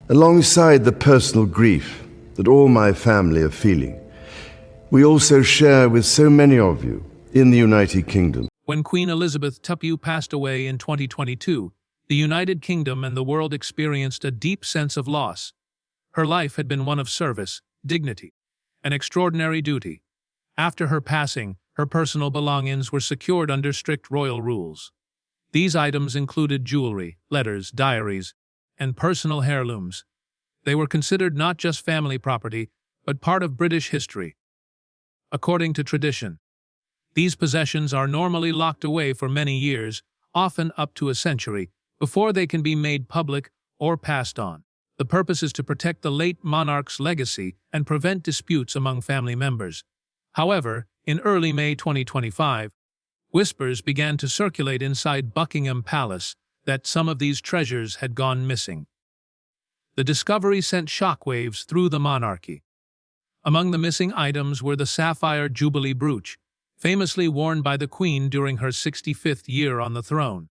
Alongside the personal grief that all my family are feeling, we also share with so many of you in the United Kingdom. When Queen Elizabeth II passed away in 2022, the United Kingdom and the world experienced a deep sense of loss. Her life had been one of service, dignity, and extraordinary duty. After her passing, her personal belongings were secured under strict royal rules. These items included jewelry, letters, diaries, and personal heirlooms. They were considered not just family property, but part of British history. According to tradition, these possessions are normally locked away for many years, often up to a century, before they can be made public or passed on. The purpose is to protect the late monarch's legacy and prevent disputes among family members. However, in early May 2025, whispers began to circulate inside Buckingham Palace that some of these treasures had gone missing. The discovery sent shockwaves through the monarchy. Among the missing items were the sapphire Jubilee brooch, famously worn by the Queen during her 65th year on the throne,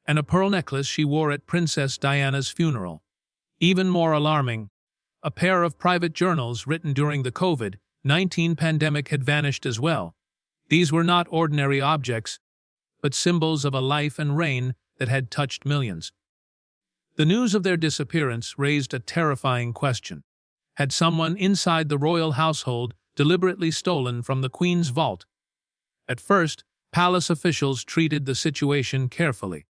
and a pearl necklace she wore at Princess Diana's funeral. Even more alarming, a pair of private journals written during the COVID-19 pandemic had vanished as well. These were not ordinary objects, but symbols of a life and reign that had touched millions. The news of their disappearance raised a terrifying question. Had someone inside the royal household deliberately stolen from the Queen's vault? At first, palace officials treated the situation carefully.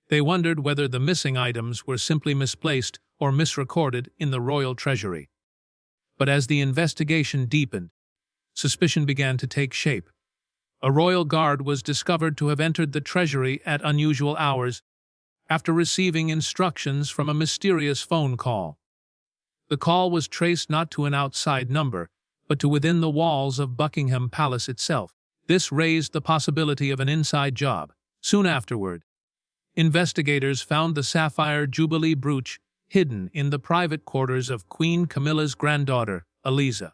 They wondered whether the missing items were simply misplaced or misrecorded in the royal treasury. But as the investigation deepened, suspicion began to take shape. A royal guard was discovered to have entered the treasury at unusual hours after receiving instructions from a mysterious phone call. The call was traced not to an outside number, but to within the walls of Buckingham Palace itself. This raised the possibility of an inside job. Soon afterward, investigators found the sapphire Jubilee brooch hidden in the private quarters of Queen Camilla's granddaughter, Eliza.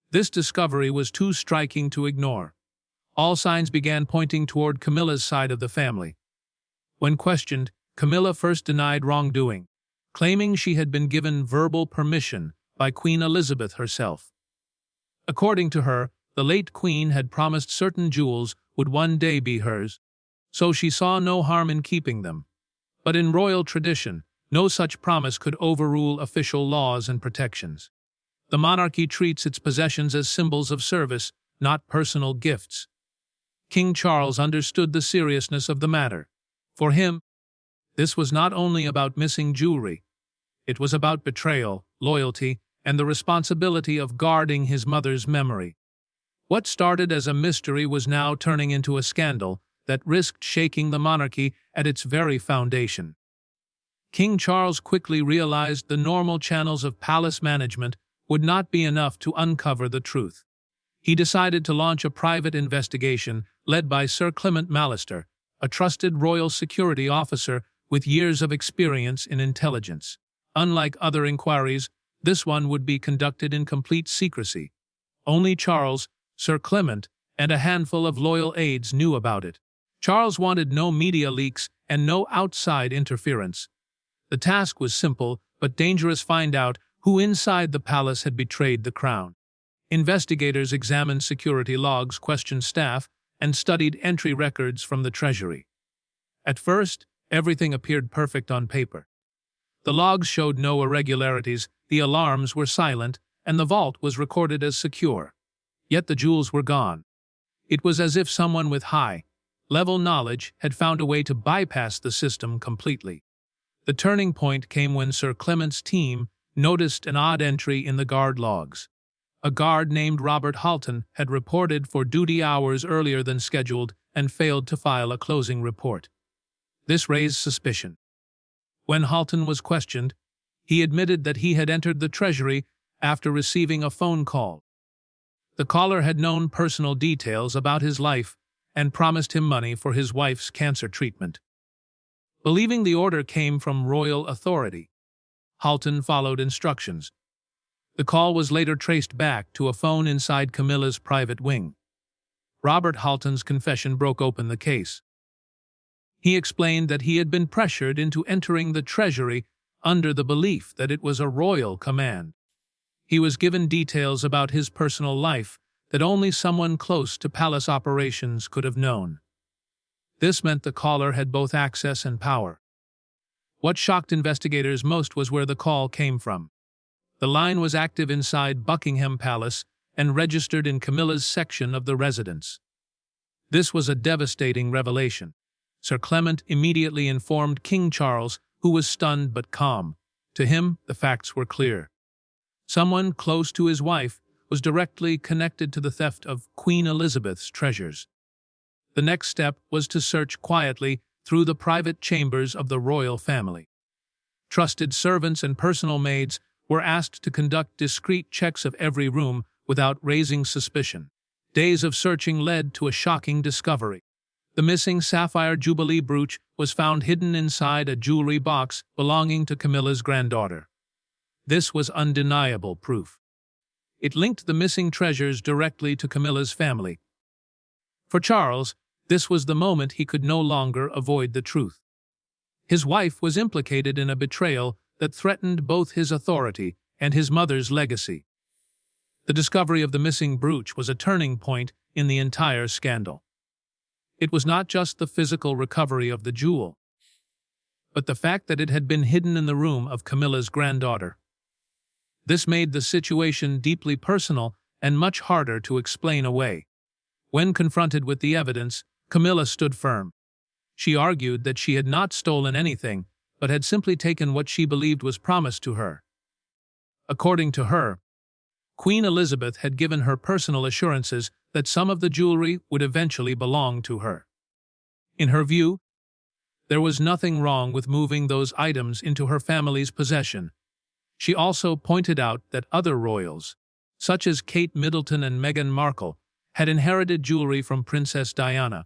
This discovery was too striking to ignore. All signs began pointing toward Camilla's side of the family. When questioned, Camilla first denied wrongdoing, claiming she had been given verbal permission by Queen Elizabeth herself. According to her, the late Queen had promised certain jewels would one day be hers, so she saw no harm in keeping them. But in royal tradition, no such promise could overrule official laws and protections. The monarchy treats its possessions as symbols of service, not personal gifts. King Charles understood the seriousness of the matter. For him, this was not only about missing jewelry. It was about betrayal, loyalty, and the responsibility of guarding his mother's memory. What started as a mystery was now turning into a scandal that risked shaking the monarchy at its very foundation. King Charles quickly realized the normal channels of palace management would not be enough to uncover the truth. He decided to launch a private investigation led by Sir Clement Mallister, a trusted royal security officer with years of experience in intelligence. Unlike other inquiries, this one would be conducted in complete secrecy. Only Charles, Sir Clement, and a handful of loyal aides knew about it. Charles wanted no media leaks and no outside interference. The task was simple but dangerous: find out who inside the palace had betrayed the crown. Investigators examined security logs, questioned staff, and studied entry records from the treasury. At first, everything appeared perfect on paper. The logs showed no irregularities, the alarms were silent, and the vault was recorded as secure. Yet the jewels were gone. It was as if someone with high-level knowledge had found a way to bypass the system completely. The turning point came when Sir Clement's team noticed an odd entry in the guard logs. A guard named Robert Halton had reported for duty hours earlier than scheduled and failed to file a closing report. This raised suspicion. When Halton was questioned, he admitted that he had entered the treasury after receiving a phone call. The caller had known personal details about his life and promised him money for his wife's cancer treatment. Believing the order came from royal authority, Halton followed instructions. The call was later traced back to a phone inside Camilla's private wing. Robert Halton's confession broke open the case. He explained that he had been pressured into entering the treasury under the belief that it was a royal command. He was given details about his personal life that only someone close to palace operations could have known. This meant the caller had both access and power. What shocked investigators most was where the call came from. The line was active inside Buckingham Palace and registered in Camilla's section of the residence. This was a devastating revelation. Sir Clement immediately informed King Charles, who was stunned but calm. To him, the facts were clear. Someone close to his wife was directly connected to the theft of Queen Elizabeth's treasures. The next step was to search quietly through the private chambers of the royal family. Trusted servants and personal maids were asked to conduct discreet checks of every room without raising suspicion. Days of searching led to a shocking discovery. The missing sapphire Jubilee brooch was found hidden inside a jewelry box belonging to Camilla's granddaughter. This was undeniable proof. It linked the missing treasures directly to Camilla's family. For Charles, this was the moment he could no longer avoid the truth. His wife was implicated in a betrayal that threatened both his authority and his mother's legacy. The discovery of the missing brooch was a turning point in the entire scandal. It was not just the physical recovery of the jewel, but the fact that it had been hidden in the room of Camilla's granddaughter. This made the situation deeply personal and much harder to explain away. When confronted with the evidence, Camilla stood firm. She argued that she had not stolen anything, but had simply taken what she believed was promised to her. According to her, Queen Elizabeth had given her personal assurances that some of the jewelry would eventually belong to her. In her view, there was nothing wrong with moving those items into her family's possession. She also pointed out that other royals, such as Kate Middleton and Meghan Markle, had inherited jewelry from Princess Diana.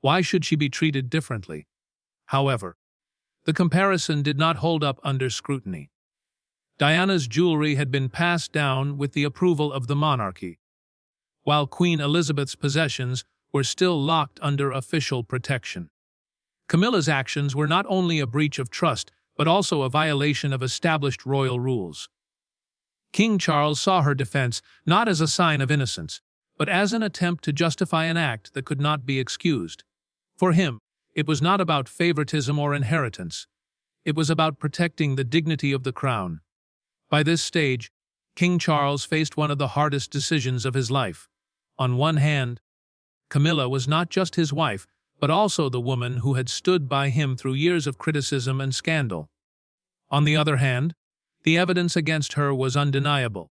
Why should she be treated differently? However, the comparison did not hold up under scrutiny. Diana's jewelry had been passed down with the approval of the monarchy, while Queen Elizabeth's possessions were still locked under official protection. Camilla's actions were not only a breach of trust, but also a violation of established royal rules. King Charles saw her defense not as a sign of innocence, but as an attempt to justify an act that could not be excused. For him, it was not about favoritism or inheritance. It was about protecting the dignity of the crown. By this stage, King Charles faced one of the hardest decisions of his life. On one hand, Camilla was not just his wife, but also the woman who had stood by him through years of criticism and scandal. On the other hand, the evidence against her was undeniable.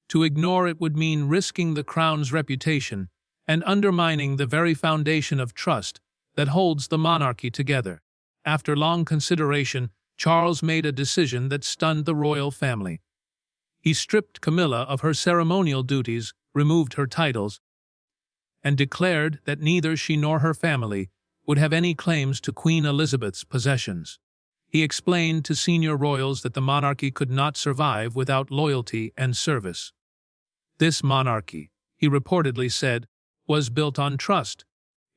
To ignore it would mean risking the crown's reputation and undermining the very foundation of trust that holds the monarchy together. After long consideration, Charles made a decision that stunned the royal family. He stripped Camilla of her ceremonial duties, removed her titles, and declared that neither she nor her family would have any claims to Queen Elizabeth's possessions. He explained to senior royals that the monarchy could not survive without loyalty and service. This monarchy, he reportedly said, was built on trust.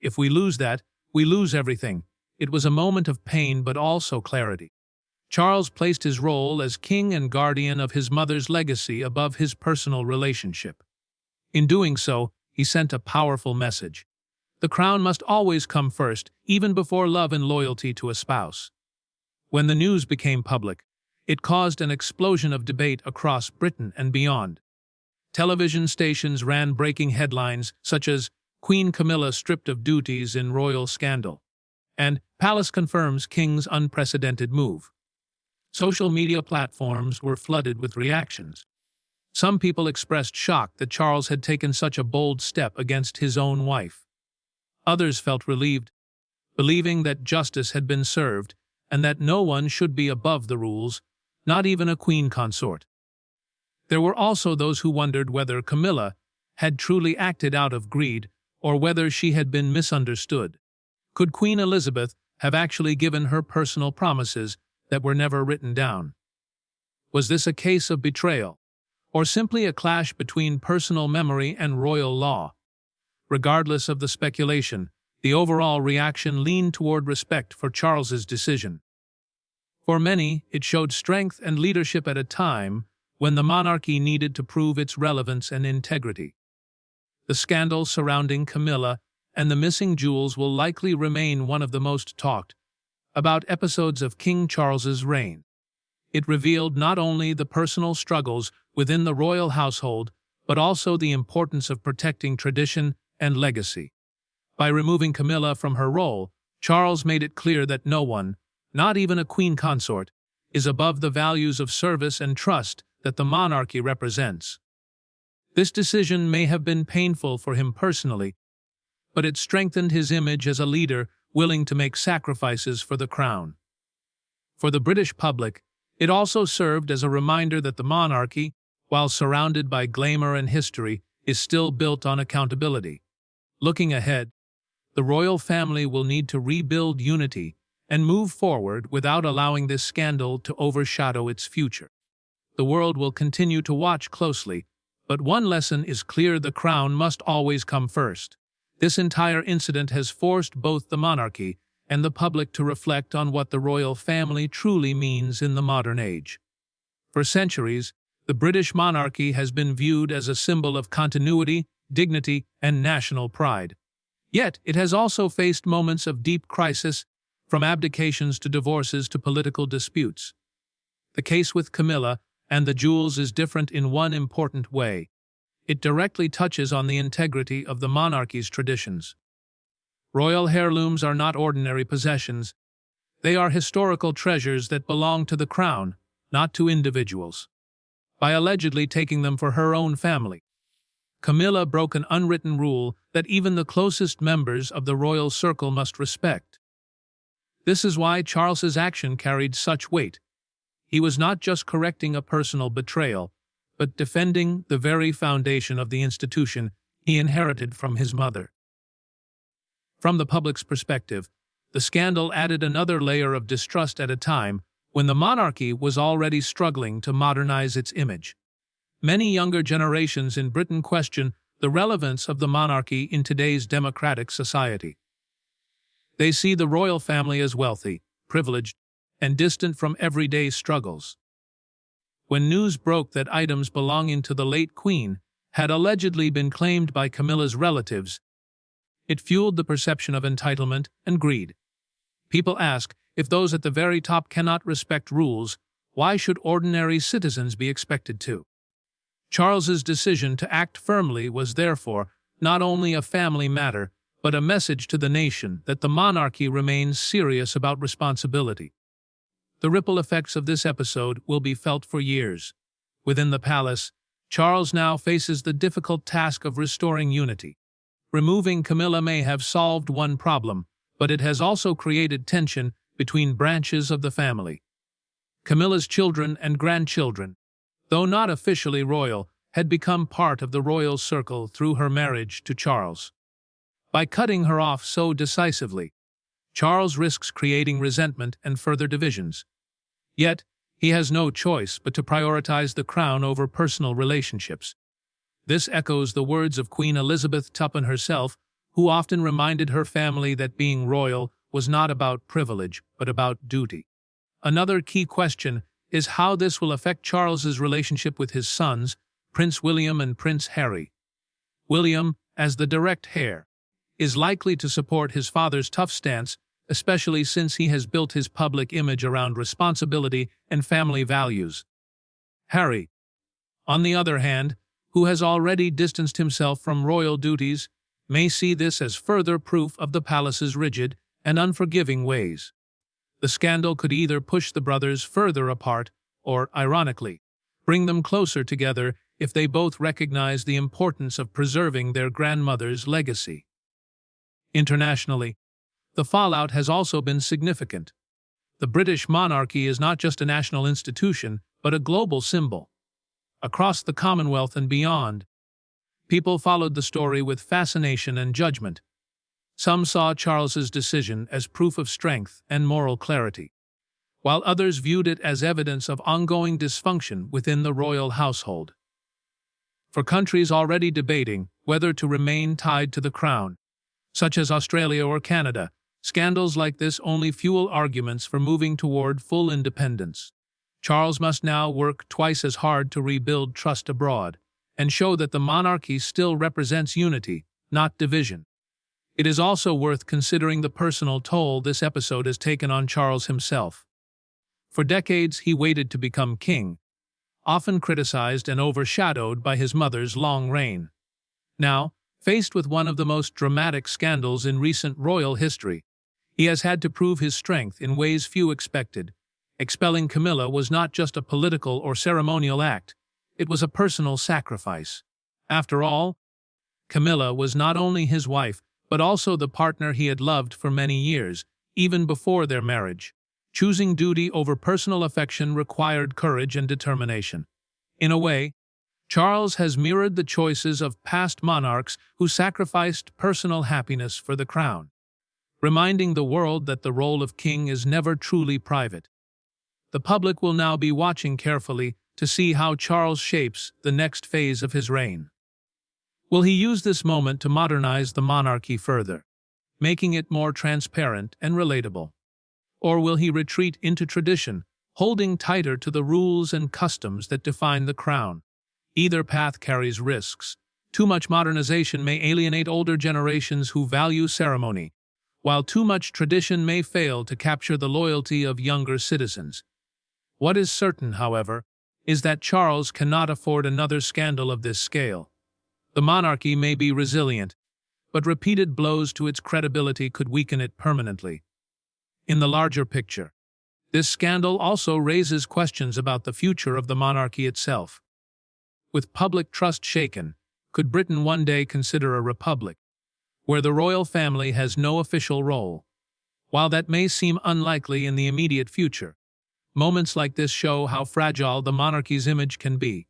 If we lose that, we lose everything. It was a moment of pain but also clarity. Charles placed his role as king and guardian of his mother's legacy above his personal relationship. In doing so, he sent a powerful message. The crown must always come first, even before love and loyalty to a spouse. When the news became public, it caused an explosion of debate across Britain and beyond. Television stations ran breaking headlines such as Queen Camilla stripped of duties in royal scandal, and Palace confirms King's unprecedented move. Social media platforms were flooded with reactions. Some people expressed shock that Charles had taken such a bold step against his own wife. Others felt relieved, believing that justice had been served and that no one should be above the rules, not even a queen consort. There were also those who wondered whether Camilla had truly acted out of greed or whether she had been misunderstood. Could Queen Elizabeth have actually given her personal promises that were never written down? Was this a case of betrayal, or simply a clash between personal memory and royal law? Regardless of the speculation, the overall reaction leaned toward respect for Charles's decision. For many, it showed strength and leadership at a time when the monarchy needed to prove its relevance and integrity. The scandal surrounding Camilla and the missing jewels will likely remain one of the most talked about episodes of King Charles's reign. It revealed not only the personal struggles within the royal household, but also the importance of protecting tradition and legacy. By removing Camilla from her role, Charles made it clear that no one, not even a queen consort, is above the values of service and trust that the monarchy represents. This decision may have been painful for him personally, but it strengthened his image as a leader willing to make sacrifices for the crown. For the British public, it also served as a reminder that the monarchy, while surrounded by glamour and history, is still built on accountability. Looking ahead, the royal family will need to rebuild unity and move forward without allowing this scandal to overshadow its future. The world will continue to watch closely, but one lesson is clear: the crown must always come first. This entire incident has forced both the monarchy and the public to reflect on what the royal family truly means in the modern age. For centuries, the British monarchy has been viewed as a symbol of continuity, dignity, and national pride. Yet, it has also faced moments of deep crisis, from abdications to divorces to political disputes. The case with Camilla and the jewels is different in one important way. It directly touches on the integrity of the monarchy's traditions. Royal heirlooms are not ordinary possessions. They are historical treasures that belong to the crown, not to individuals. By allegedly taking them for her own family, Camilla broke an unwritten rule that even the closest members of the royal circle must respect. This is why Charles's action carried such weight. He was not just correcting a personal betrayal, but defending the very foundation of the institution he inherited from his mother. From the public's perspective, the scandal added another layer of distrust at a time when the monarchy was already struggling to modernize its image. Many younger generations in Britain question the relevance of the monarchy in today's democratic society. They see the royal family as wealthy, privileged, and distant from everyday struggles. When news broke that items belonging to the late Queen had allegedly been claimed by Camilla's relatives, it fueled the perception of entitlement and greed. People ask, if those at the very top cannot respect rules, why should ordinary citizens be expected to? Charles's decision to act firmly was therefore not only a family matter, but a message to the nation that the monarchy remains serious about responsibility. The ripple effects of this episode will be felt for years. Within the palace, Charles now faces the difficult task of restoring unity. Removing Camilla may have solved one problem, but it has also created tension between branches of the family. Camilla's children and grandchildren, though not officially royal, had become part of the royal circle through her marriage to Charles. By cutting her off so decisively, Charles risks creating resentment and further divisions. Yet, he has no choice but to prioritize the crown over personal relationships. This echoes the words of Queen Elizabeth II herself, who often reminded her family that being royal was not about privilege, but about duty. Another key question is how this will affect Charles's relationship with his sons, Prince William and Prince Harry. William, as the direct heir, is likely to support his father's tough stance, especially since he has built his public image around responsibility and family values. Harry, on the other hand, who has already distanced himself from royal duties, may see this as further proof of the palace's rigid and unforgiving ways. The scandal could either push the brothers further apart or, ironically, bring them closer together if they both recognize the importance of preserving their grandmother's legacy. Internationally, the fallout has also been significant. The British monarchy is not just a national institution, but a global symbol. Across the Commonwealth and beyond, people followed the story with fascination and judgment. Some saw Charles's decision as proof of strength and moral clarity, while others viewed it as evidence of ongoing dysfunction within the royal household. For countries already debating whether to remain tied to the crown, such as Australia or Canada, Scandals like this only fuel arguments for moving toward full independence. Charles must now work twice as hard to rebuild trust abroad and show that the monarchy still represents unity, not division. It is also worth considering the personal toll this episode has taken on Charles himself. For decades, he waited to become king, often criticized and overshadowed by his mother's long reign. Now, faced with one of the most dramatic scandals in recent royal history, he has had to prove his strength in ways few expected. Expelling Camilla was not just a political or ceremonial act, it was a personal sacrifice. After all, Camilla was not only his wife, but also the partner he had loved for many years, even before their marriage. Choosing duty over personal affection required courage and determination. In a way, Charles has mirrored the choices of past monarchs who sacrificed personal happiness for the crown, reminding the world that the role of king is never truly private. The public will now be watching carefully to see how Charles shapes the next phase of his reign. Will he use this moment to modernize the monarchy further, making it more transparent and relatable? Or will he retreat into tradition, holding tighter to the rules and customs that define the crown? Either path carries risks. Too much modernization may alienate older generations who value ceremony, while too much tradition may fail to capture the loyalty of younger citizens. What is certain, however, is that Charles cannot afford another scandal of this scale. The monarchy may be resilient, but repeated blows to its credibility could weaken it permanently. In the larger picture, this scandal also raises questions about the future of the monarchy itself. With public trust shaken, could Britain one day consider a republic, where the royal family has no official role? While that may seem unlikely in the immediate future, moments like this show how fragile the monarchy's image can be.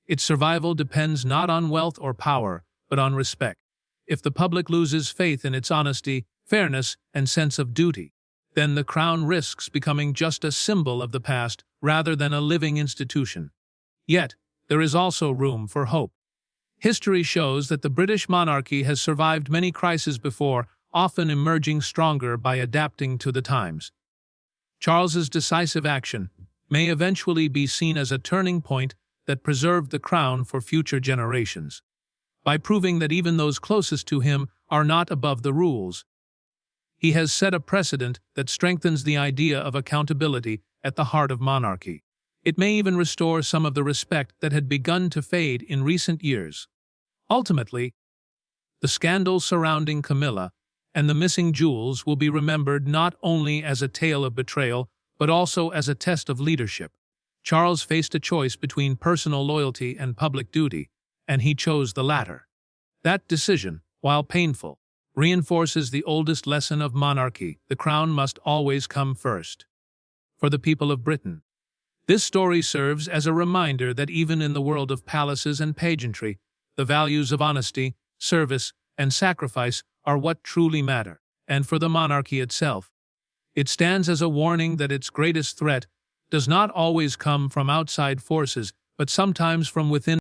Its survival depends not on wealth or power, but on respect. If the public loses faith in its honesty, fairness, and sense of duty, then the crown risks becoming just a symbol of the past rather than a living institution. Yet, there is also room for hope. History shows that the British monarchy has survived many crises before, often emerging stronger by adapting to the times. Charles's decisive action may eventually be seen as a turning point that preserved the crown for future generations, by proving that even those closest to him are not above the rules. He has set a precedent that strengthens the idea of accountability at the heart of monarchy. It may even restore some of the respect that had begun to fade in recent years. Ultimately, the scandal surrounding Camilla and the missing jewels will be remembered not only as a tale of betrayal, but also as a test of leadership. Charles faced a choice between personal loyalty and public duty, and he chose the latter. That decision, while painful, reinforces the oldest lesson of monarchy: the crown must always come first. For the people of Britain, this story serves as a reminder that even in the world of palaces and pageantry, the values of honesty, service, and sacrifice are what truly matter. And for the monarchy itself, it stands as a warning that its greatest threat does not always come from outside forces, but sometimes from within